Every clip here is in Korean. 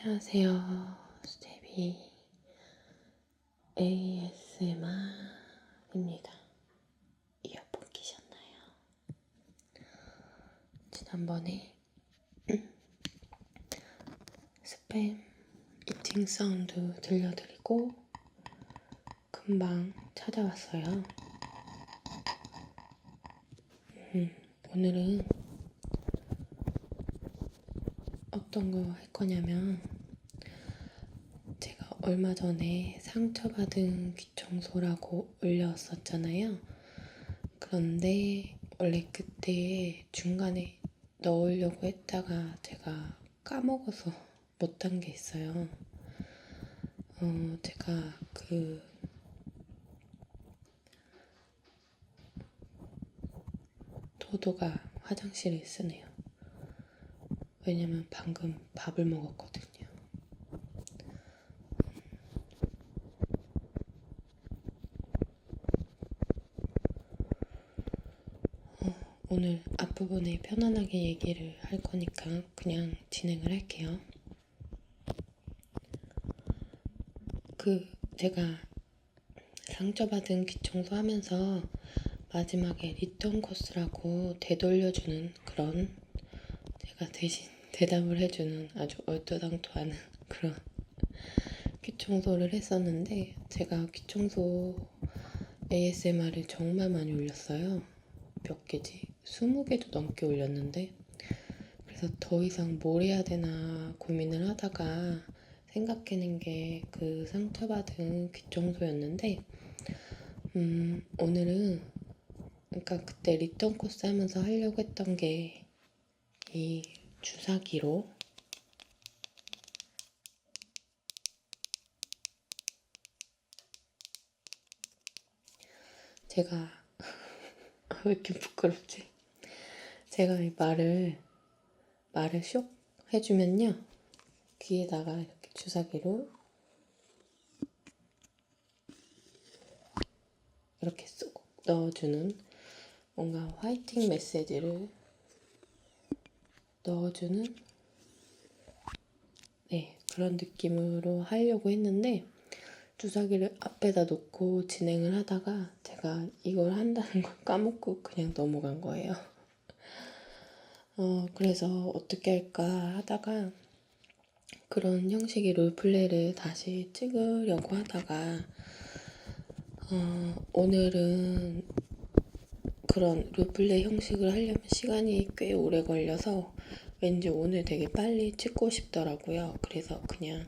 안녕하세요. 스테비 ASMR입니다. 이어폰 끼셨나요? 지난번에 스팸 이팅 사운드 들려드리고 금방 찾아왔어요. 오늘은 어떤 거 할 거냐면 제가 얼마 전에 상처받은 귀 청소라고 올렸었잖아요. 그런데 원래 그때 중간에 넣으려고 했다가 제가 까먹어서 못한 게 있어요. 제가 도도가 화장실에 쓰네요. 왜냐면 방금 밥을 먹었거든요. 오늘 앞부분에 편안하게 얘기를 할 거니까 그냥 진행을 할게요. 제가 상처받은 귀 청소하면서 마지막에 리턴 코스라고 되돌려주는 그런, 제가 대신 대답을 해주는 아주 얼토당토하는 그런 귀 청소를 했었는데, 제가 귀 청소 ASMR을 정말 많이 올렸어요. 몇 개지? 20개도 넘게 올렸는데, 그래서 더 이상 뭘 해야 되나 고민을 하다가 생각해낸 게 그 상처받은 귀 청소였는데, 오늘은, 그러니까 그때 리턴 코스 하면서 하려고 했던 게 이 주사기로 제가 왜 이렇게 부끄럽지? 제가 이 말을 쇽 해주면요, 귀에다가 이렇게 주사기로 이렇게 쏙 넣어주는, 뭔가 화이팅 메시지를 넣어주는, 그런 느낌으로 하려고 했는데, 주사기를 앞에다 놓고 진행을 하다가 제가 이걸 한다는 걸 까먹고 그냥 넘어간 거예요. 그래서 어떻게 할까 하다가 그런 형식의 롤플레이를 다시 찍으려고 하다가 오늘은 그런 롤플레이 형식을 하려면 시간이 꽤 오래 걸려서 왠지 오늘 되게 빨리 찍고 싶더라고요. 그래서 그냥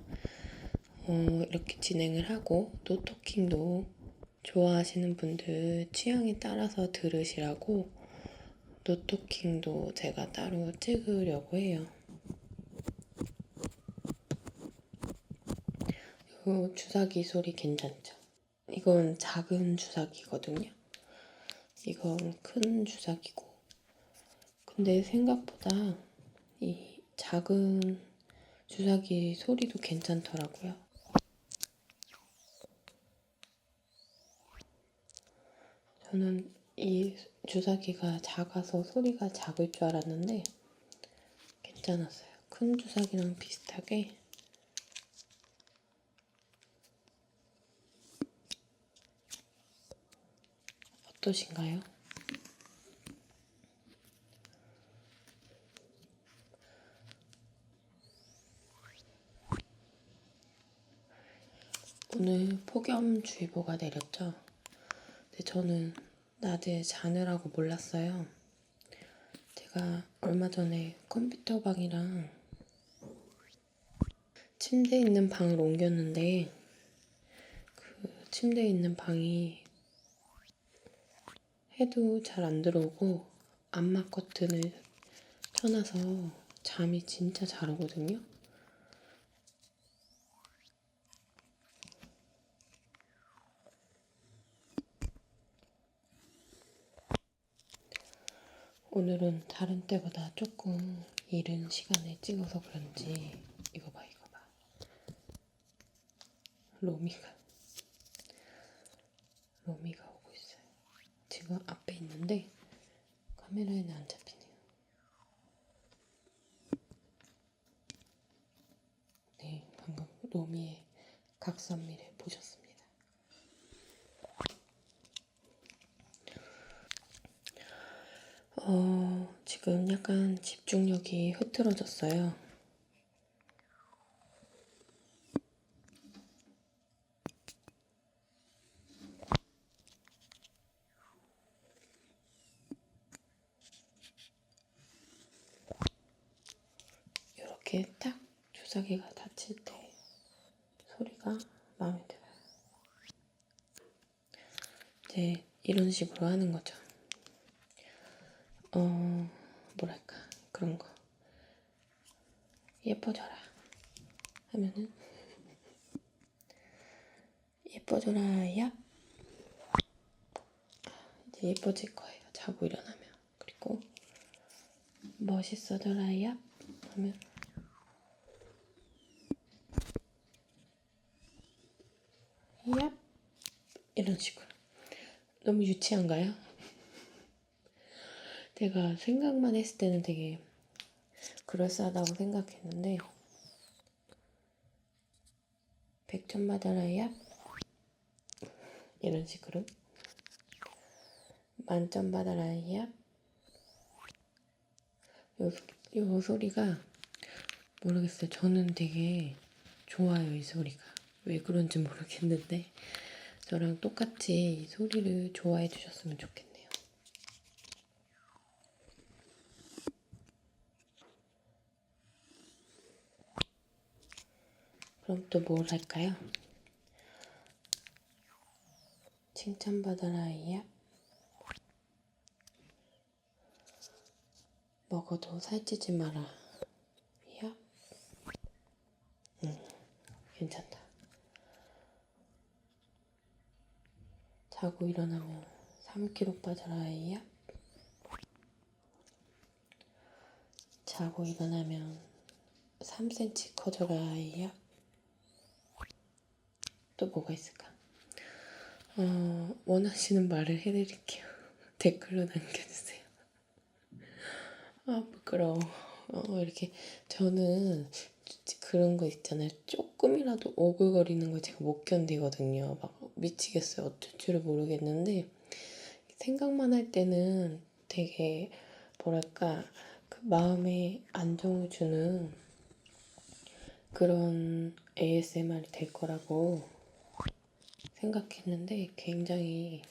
이렇게 진행을 하고, 노토킹도 좋아하시는 분들 취향에 따라서 들으시라고 노토킹도 제가 따로 찍으려고 해요. 이 주사기 소리 괜찮죠? 이건 작은 주사기거든요. 이건 큰 주사기고. 근데 생각보다 이 작은 주사기 소리도 괜찮더라고요. 저는 이 주사기가 작아서 소리가 작을 줄 알았는데 괜찮았어요. 큰 주사기랑 비슷하게. 어떠신가요? 오늘 폭염주의보가 내렸죠. 근데 저는 낮에 자느라고 몰랐어요. 제가 얼마 전에 컴퓨터 방이랑 침대 있는 방을 옮겼는데, 그 침대에 있는 방이 해도 잘 안 들어오고 암막 커튼을 쳐놔서 잠이 진짜 잘 오거든요. 오늘은 다른 때보다 조금 이른 시간에 찍어서 그런지 이거 봐. 로미가 오고 있어요. 지금 앞에 있는데 카메라에는 안 잡히네요. 네, 노미의 각선미를 보셨습니다. 지금 약간 집중력이 흐트러졌어요. 이렇게 딱 주사기가 닫힐 때 소리가 마음에 들어요. 이제 이런 식으로 하는 거죠. 뭐랄까 그런 거. 예뻐져라 하면은 예뻐져라 야 이제 예뻐질 거예요. 자고 일어나면. 그리고 멋있어져라 야 하면 야 이런 식으로. 너무 유치한가요? 제가 생각만 했을 때는 되게 그럴싸하다고 생각했는데 100점 받아라 야 이런 식으로 만점 받아라 야 요 소리가 모르겠어요. 저는 되게 좋아요. 이 소리가 왜 그런지 모르겠는데 저랑 똑같이 이 소리를 좋아해 주셨으면 좋겠네요. 그럼 또 뭘 할까요? 칭찬받아라 야 먹어도 살찌지 마라 야 괜찮다. 자고 일어나면 3kg 빠져라 야 자고 일어나면 3cm 커져라 야 또 뭐가 있을까? 원하시는 말을 해드릴게요. 댓글로 남겨주세요. 아 부끄러워. 이렇게 저는 그런 거 있잖아요. 조금이라도 오글거리는 거 제가 못 견디거든요. 막 미치겠어요. 어쩔 줄을 모르겠는데 생각만 할 때는 되게 뭐랄까 그 마음에 안정을 주는 그런 ASMR이 될 거라고 생각했는데 굉장히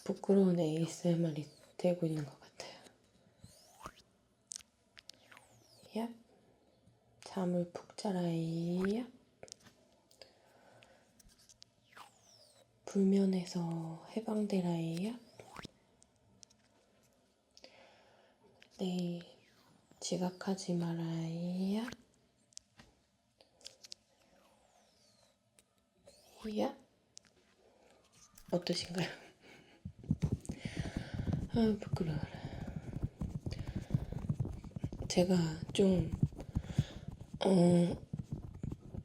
부끄러운 ASMR이 되고 있는 것 같아요. 야 잠을 푹 자라 야 불면에서 해방되라 야 내일 지각하지 마라 야 야 어떠신가요? 아 부끄러워라. 제가 좀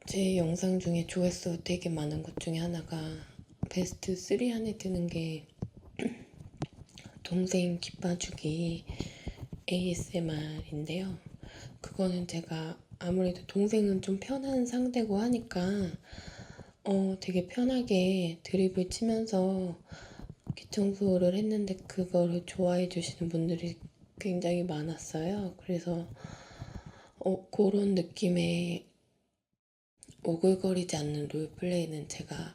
제 영상 중에 조회수 되게 많은 것 중에 하나가 베스트 3 안에 드는 게 동생 기빠주기 ASMR인데요. 그거는 제가 아무래도 동생은 좀 편한 상대고 하니까 되게 편하게 드립을 치면서 기청소를 했는데 그거를 좋아해 주시는 분들이 굉장히 많았어요. 그래서 그런 느낌의 오글거리지 않는 롤플레이는 제가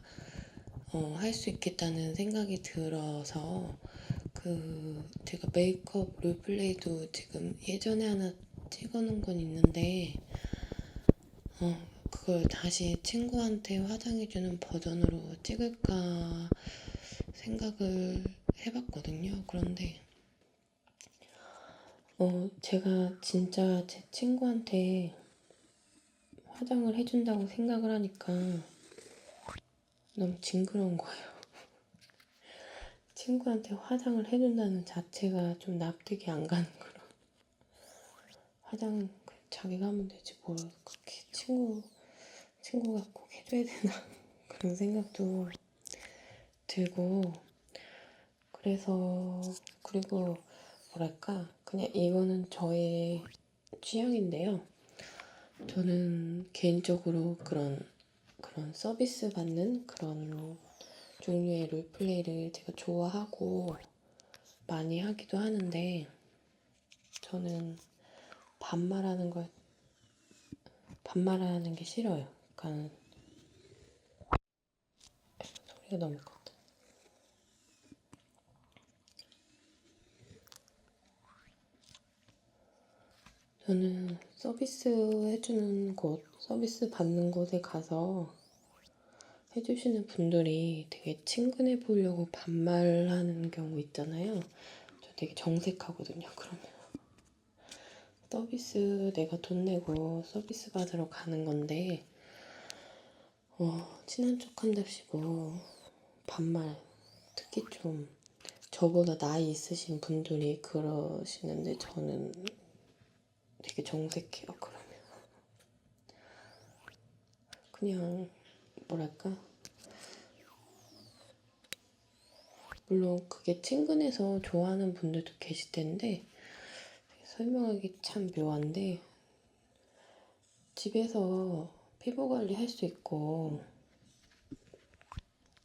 할 수 있겠다는 생각이 들어서 제가 메이크업 롤플레이도 지금 예전에 하나 찍어놓은 건 있는데 그걸 다시 친구한테 화장해주는 버전으로 찍을까 생각을 해봤거든요. 그런데 제가 진짜 제 친구한테 화장을 해준다고 생각을 하니까 너무 징그러운 거예요. 친구한테 화장을 해준다는 자체가 좀 납득이 안 가는 거라. 화장은 자기가 하면 되지 뭘 그렇게 친구가 꼭 해줘야 되나 그런 생각도 들고 그래서 그리고 뭐랄까 그냥 이거는 저의 취향인데요. 저는 개인적으로 그런 서비스 받는 그런 종류의 롤플레이를 제가 좋아하고 많이 하기도 하는데, 저는 반말하는 게 싫어요. 그러니까 소리가 너무 컸다. 저는 서비스 해주는 곳, 서비스 받는 곳에 가서 해주시는 분들이 되게 친근해 보이려고 반말하는 경우 있잖아요. 저 되게 정색하거든요. 그러면 서비스 내가 돈 내고 서비스 받으러 가는 건데 친한 척 한답시고 반말, 특히 좀 저보다 나이 있으신 분들이 그러시는데 저는 되게 정색해요. 그러면 그냥 뭐랄까, 물론 그게 친근해서 좋아하는 분들도 계실 텐데 설명하기 참 묘한데, 집에서 피부 관리 할 수 있고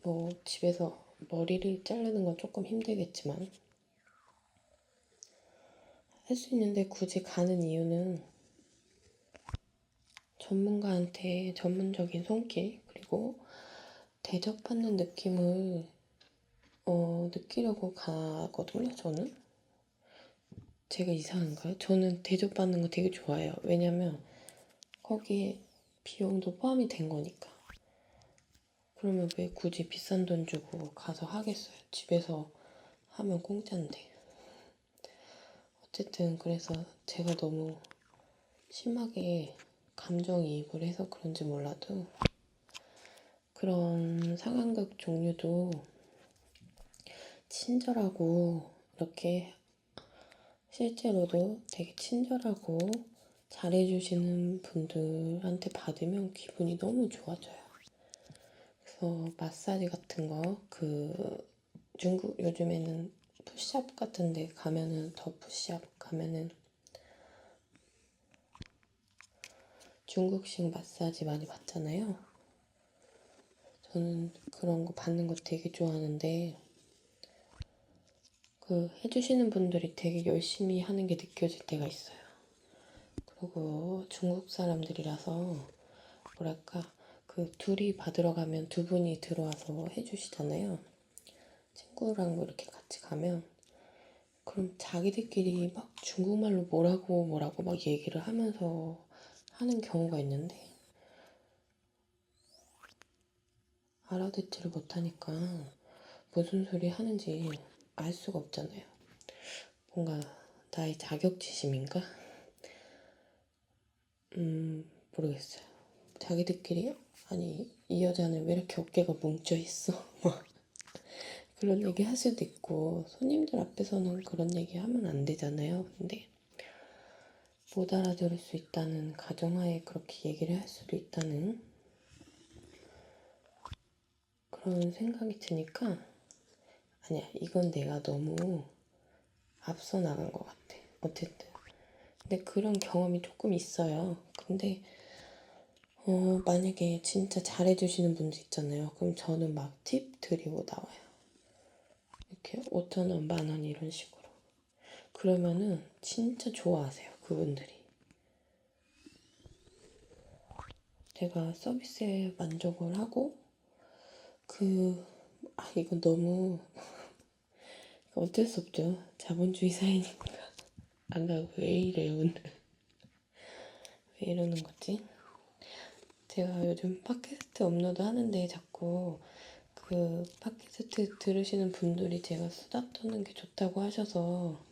뭐 집에서 머리를 자르는 건 조금 힘들겠지만 할 수 있는데 굳이 가는 이유는 전문가한테 전문적인 손길, 그리고 대접받는 느낌을 느끼려고 가거든요. 저는 제가 이상한가요? 저는 대접받는 거 되게 좋아해요. 왜냐면 거기에 비용도 포함이 된 거니까. 그러면 왜 굳이 비싼 돈 주고 가서 하겠어요? 집에서 하면 공짜인데. 어쨌든 그래서 제가 너무 심하게 감정이입을 해서 그런지 몰라도 그런 상황극 종류도 친절하고, 이렇게 실제로도 되게 친절하고 잘해주시는 분들한테 받으면 기분이 너무 좋아져요. 그래서 마사지 같은 거, 중국 요즘에는 푸시업 같은 데 가면은, 더 푸시업 가면은 중국식 마사지 많이 받잖아요. 저는 그런 거 받는 거 되게 좋아하는데 해주시는 분들이 되게 열심히 하는 게 느껴질 때가 있어요. 그리고 중국 사람들이라서 뭐랄까, 둘이 받으러 가면 두 분이 들어와서 해주시잖아요. 친구랑 뭐 이렇게 같이 가면 그럼 자기들끼리 막 중국말로 뭐라고 막 얘기를 하면서 하는 경우가 있는데 알아듣지를 못하니까 무슨 소리 하는지 알 수가 없잖아요. 뭔가 나의 자격지심인가? 모르겠어요. 자기들끼리 아니 이 여자는 왜 이렇게 어깨가 뭉쳐 있어? 막 그런 얘기 할 수도 있고, 손님들 앞에서는 그런 얘기 하면 안 되잖아요. 근데 못 알아들을 수 있다는 가정하에 그렇게 얘기를 할 수도 있다는 그런 생각이 드니까, 아니야, 이건 내가 너무 앞서 나간 것 같아. 어쨌든 근데 그런 경험이 조금 있어요. 근데 만약에 진짜 잘해주시는 분도 있잖아요. 그럼 저는 막 팁 드리고 나와요. 이렇게 5,000원, 10,000원 이런 식으로. 그러면은 진짜 좋아하세요, 그분들이. 제가 서비스에 만족을 하고 이건 너무 어쩔 수 없죠. 자본주의 사회니까. 안 가고 왜 이래요, 오늘. 왜 이러는 거지? 제가 요즘 팟캐스트 업로드 하는데 자꾸 팟캐스트 들으시는 분들이 제가 수다 떠는 게 좋다고 하셔서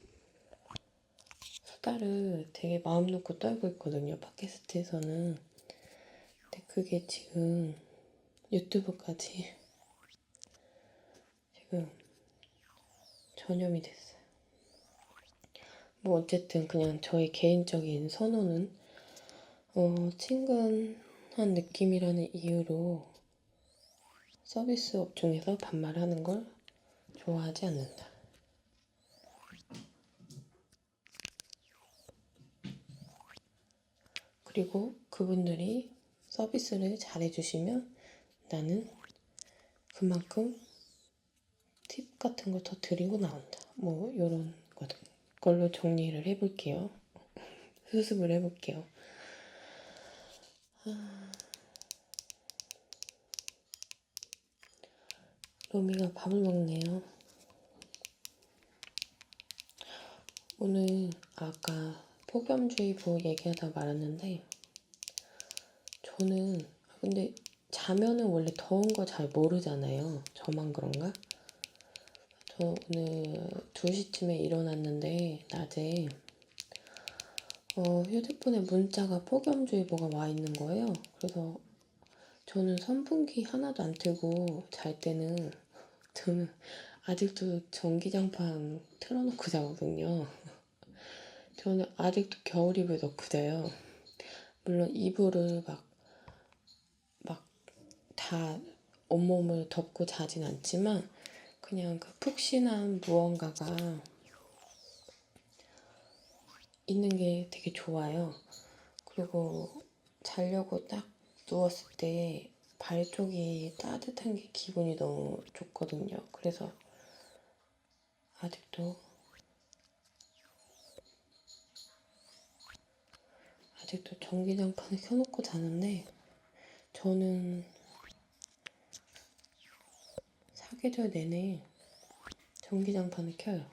수다를 되게 마음 놓고 떨고 있거든요, 팟캐스트에서는. 근데 그게 지금 유튜브까지 지금 전염이 됐어요. 뭐 어쨌든 그냥 저의 개인적인 선호는 친근한 느낌이라는 이유로 서비스 업종에서 반말하는 걸 좋아하지 않는다. 그리고 그분들이 서비스를 잘해주시면 나는 그만큼 팁 같은 거 더 드리고 나온다. 뭐 요런 걸로 정리를 해볼게요. 수습을 해볼게요. 로미가 밥을 먹네요. 오늘 아까 폭염주의보 얘기하다 말았는데 저는 근데 자면은 원래 더운 거 잘 모르잖아요. 저만 그런가? 저 오늘 2시쯤에 일어났는데 낮에 휴대폰에 문자가 폭염주의보가 와 있는 거예요. 그래서 저는 선풍기 하나도 안 틀고 잘 때는 저는 아직도 전기장판 틀어놓고 자거든요. 저는 아직도 겨울이불 넣고 자요. 물론 이불을 막 다 온몸을 덮고 자진 않지만 그냥 그 푹신한 무언가가 있는 게 되게 좋아요. 그리고 자려고 딱 누웠을 때 발 쪽이 따뜻한 게 기분이 너무 좋거든요. 그래서 아직도 전기장판을 켜놓고 자는데 저는 사계절 내내 전기장판을 켜요.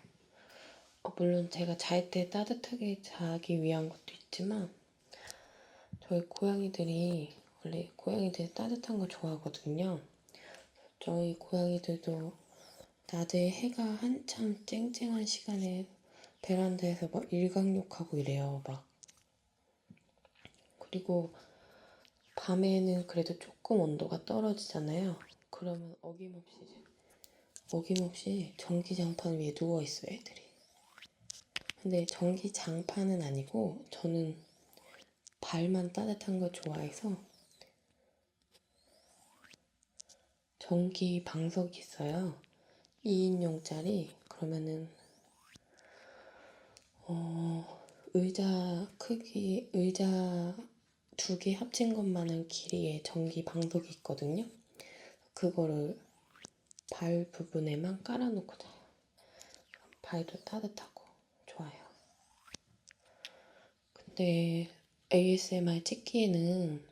물론 제가 잘 때 따뜻하게 자기 위한 것도 있지만 저희 고양이들이 원래 고양이들이 따뜻한 거 좋아하거든요. 저희 고양이들도 낮에 해가 한참 쨍쨍한 시간에 베란다에서 막 일광욕하고 이래요. 막 그리고 밤에는 그래도 조금 온도가 떨어지잖아요. 그러면 어김없이 전기장판 위에 누워있어요, 애들이. 근데 전기장판은 아니고 저는 발만 따뜻한 거 좋아해서 전기 방석이 있어요. 2인용짜리. 그러면은 의자 2개 합친 것만한 길이의 전기 방석이 있거든요. 그거를 발 부분에만 깔아놓고 자요. 발도 따뜻하고 좋아요. 근데 ASMR 찍기에는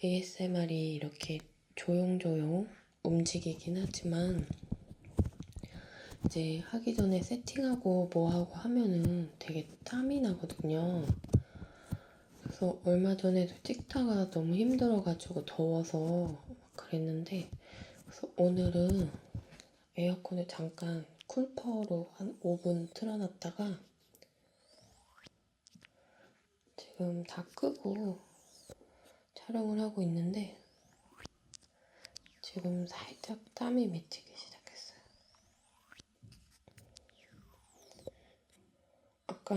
ASMR이 이렇게 조용조용 움직이긴 하지만 이제 하기 전에 세팅하고 뭐하고 하면은 되게 땀이 나거든요. 그래서 얼마 전에도 찍다가 너무 힘들어가지고 더워서 그랬는데 그래서 오늘은 에어컨을 잠깐 쿨파워로 한 5분 틀어놨다가 지금 다 끄고 촬영을 하고 있는데 지금 살짝 땀이 맺히기 시작했어요. 아까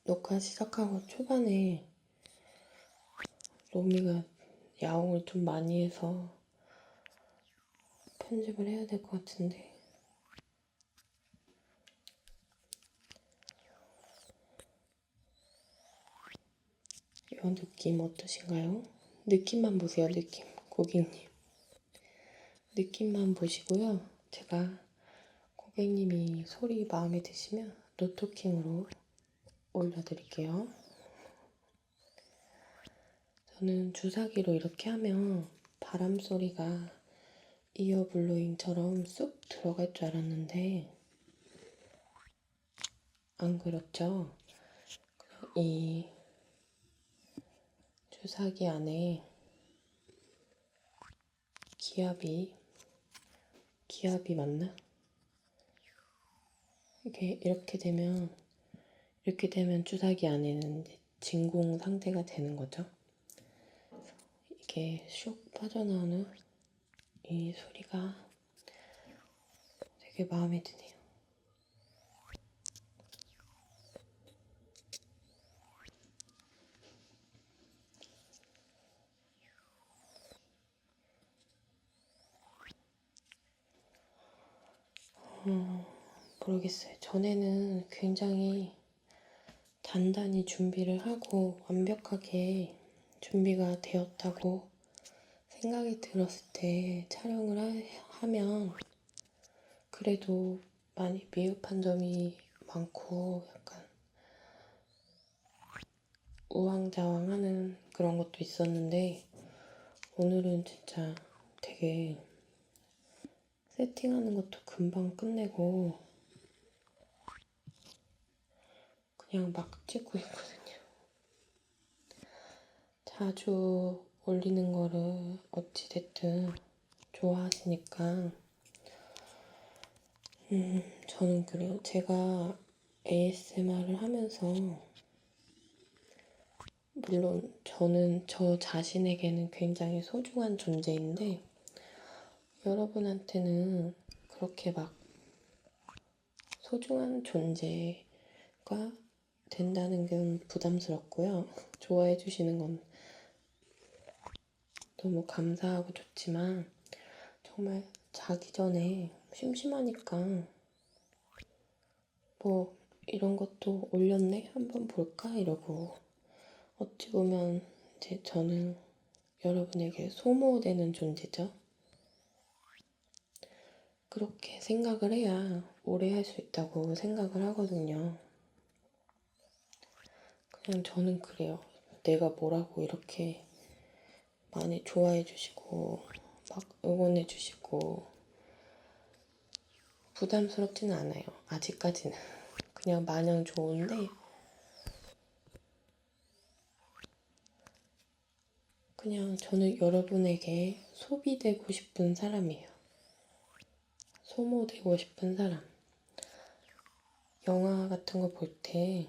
녹화 시작하고 초반에 로미가 야옹을 좀 많이 해서 편집을 해야 될 것 같은데 이 느낌 어떠신가요? 느낌만 보세요. 느낌. 고객님. 느낌만 보시고요. 제가 고객님이 소리 마음에 드시면 노토킹으로 올려드릴게요. 저는 주사기로 이렇게 하면 바람 소리가 이어블로잉처럼 쑥 들어갈 줄 알았는데 안 그렇죠? 이 주사기 안에 기압이 맞나? 이렇게 되면 주사기 안에는 이제 진공 상태가 되는 거죠. 이게 슉 빠져나오는 이 소리가 되게 마음에 드네요. 모르겠어요. 전에는 굉장히 단단히 준비를 하고 완벽하게 준비가 되었다고 생각이 들었을 때 촬영을 하면 그래도 많이 미흡한 점이 많고 약간 우왕좌왕하는 그런 것도 있었는데 오늘은 진짜 되게 세팅하는 것도 금방 끝내고 그냥 막 찍고 있거든요. 자주 올리는 거를 어찌됐든 좋아하시니까 저는 그래요. 제가 ASMR을 하면서 물론 저는 저 자신에게는 굉장히 소중한 존재인데 여러분한테는 그렇게 막 소중한 존재가 된다는 건 부담스럽고요. 좋아해 주시는 건 너무 감사하고 좋지만 정말 자기 전에 심심하니까 뭐 이런 것도 올렸네? 한번 볼까? 이러고 어찌 보면 이제 저는 여러분에게 소모되는 존재죠. 그렇게 생각을 해야 오래 할 수 있다고 생각을 하거든요. 그냥 저는 그래요. 내가 뭐라고 이렇게 많이 좋아해 주시고 막 응원해 주시고 부담스럽지는 않아요. 아직까지는. 그냥 마냥 좋은데 그냥 저는 여러분에게 소비되고 싶은 사람이에요. 소모되고 싶은 사람. 영화 같은 거 볼 때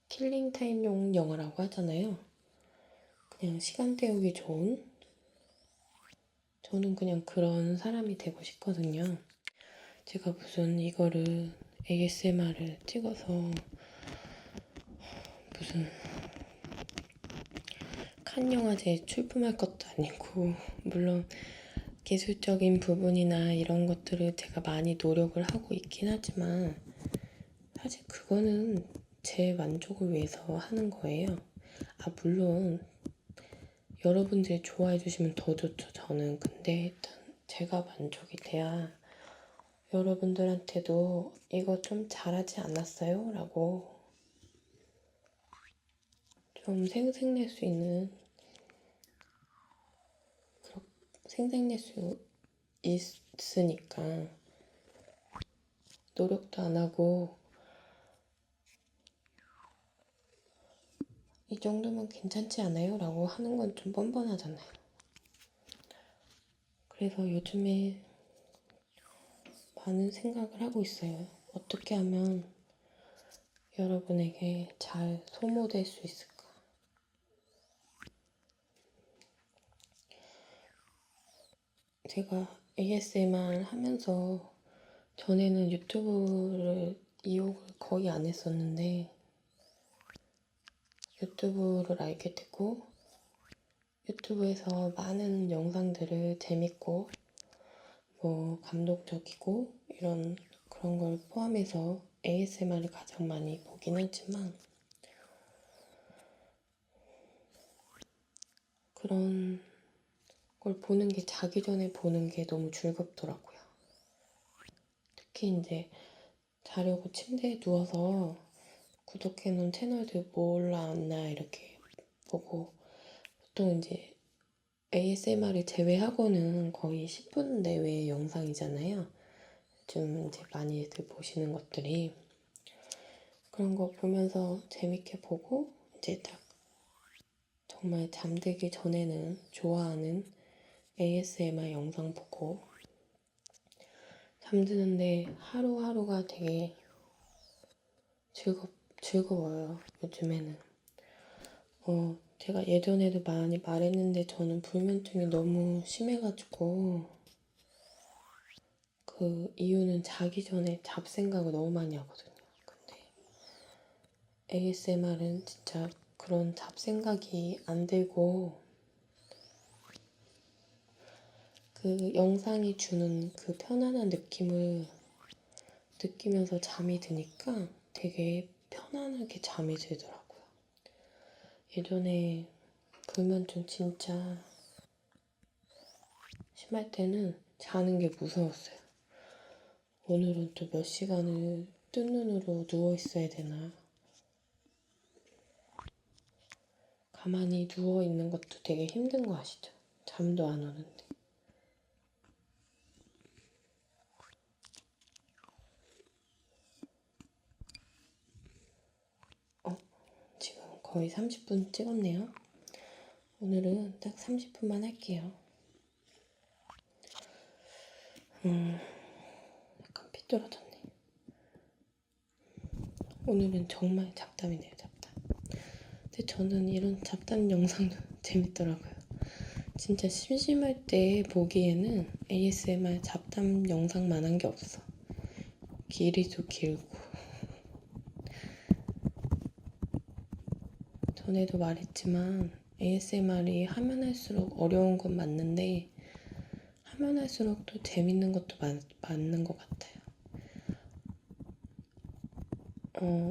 킬링타임용 영화라고 하잖아요. 그냥 시간 때우기 좋은? 저는 그냥 그런 사람이 되고 싶거든요. 제가 무슨 이거를 ASMR을 찍어서 무슨 칸 영화제에 출품할 것도 아니고 물론 기술적인 부분이나 이런 것들을 제가 많이 노력을 하고 있긴 하지만 사실 그거는 제 만족을 위해서 하는 거예요. 아 물론 여러분들이 좋아해 주시면 더 좋죠 저는. 근데 일단 제가 만족이 돼야 여러분들한테도 이거 좀 잘하지 않았어요? 라고 좀 생색낼 수 있는 생색낼 수 있으니까 노력도 안 하고 이 정도면 괜찮지 않아요? 라고 하는 건 좀 뻔뻔하잖아요. 그래서 요즘에 많은 생각을 하고 있어요. 어떻게 하면 여러분에게 잘 소모될 수 있을까? 제가 ASMR 하면서 전에는 유튜브를 이용을 거의 안 했었는데 유튜브를 알게 되고 유튜브에서 많은 영상들을 재밌고 뭐 감동적이고 이런 그런 걸 포함해서 ASMR을 가장 많이 보긴 했지만 그런 걸 보는 게 자기 전에 보는 게 너무 즐겁더라고요. 특히 이제 자려고 침대에 누워서 구독해놓은 채널들 뭐 올라왔나 이렇게 보고 보통 이제 ASMR을 제외하고는 거의 10분 내외의 영상이잖아요. 좀 이제 많이들 보시는 것들이 그런 거 보면서 재밌게 보고 이제 딱 정말 잠들기 전에는 좋아하는 ASMR 영상 보고 잠드는데 하루하루가 되게 즐거워요, 요즘에는. 제가 예전에도 많이 말했는데 저는 불면증이 너무 심해가지고 그 이유는 자기 전에 잡생각을 너무 많이 하거든요. 근데 ASMR은 진짜 그런 잡생각이 안 들고 그 영상이 주는 그 편안한 느낌을 느끼면서 잠이 드니까 되게 편안하게 잠이 들더라고요. 예전에 불면증 진짜 심할 때는 자는 게 무서웠어요. 오늘은 또 몇 시간을 뜬 눈으로 누워 있어야 되나. 가만히 누워 있는 것도 되게 힘든 거 아시죠? 잠도 안 오는데. 지금 거의 30분 찍었네요. 오늘은 딱 30분만 할게요. 약간 피 떨어졌네. 오늘은 정말 잡담이네요, 잡담. 근데 저는 이런 잡담 영상도 재밌더라고요. 진짜 심심할 때 보기에는 ASMR 잡담 영상만한 게 없어. 길이도 길고. 전에도 말했지만 ASMR이 하면 할수록 어려운 건 맞는데 하면 할수록 또 재밌는 것도 맞는 것 같아요.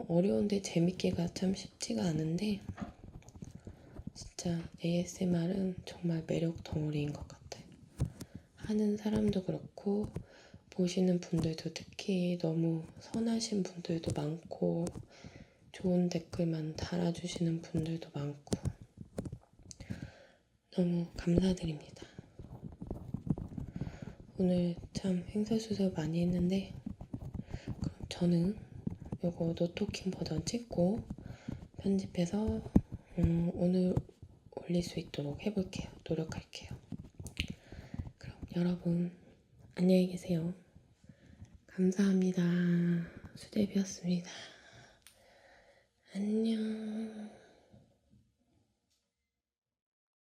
어려운데 재밌기가 참 쉽지가 않은데 진짜 ASMR은 정말 매력 덩어리인 것 같아요. 하는 사람도 그렇고 보시는 분들도 특히 너무 선하신 분들도 많고 좋은 댓글만 달아주시는 분들도 많고 너무 감사드립니다. 오늘 참 횡설수설 많이 했는데 그럼 저는 요거 노토킹 버전 찍고 편집해서 오늘 올릴 수 있도록 해볼게요. 노력할게요. 그럼 여러분 안녕히 계세요. 감사합니다. 수제비였습니다. 안녕.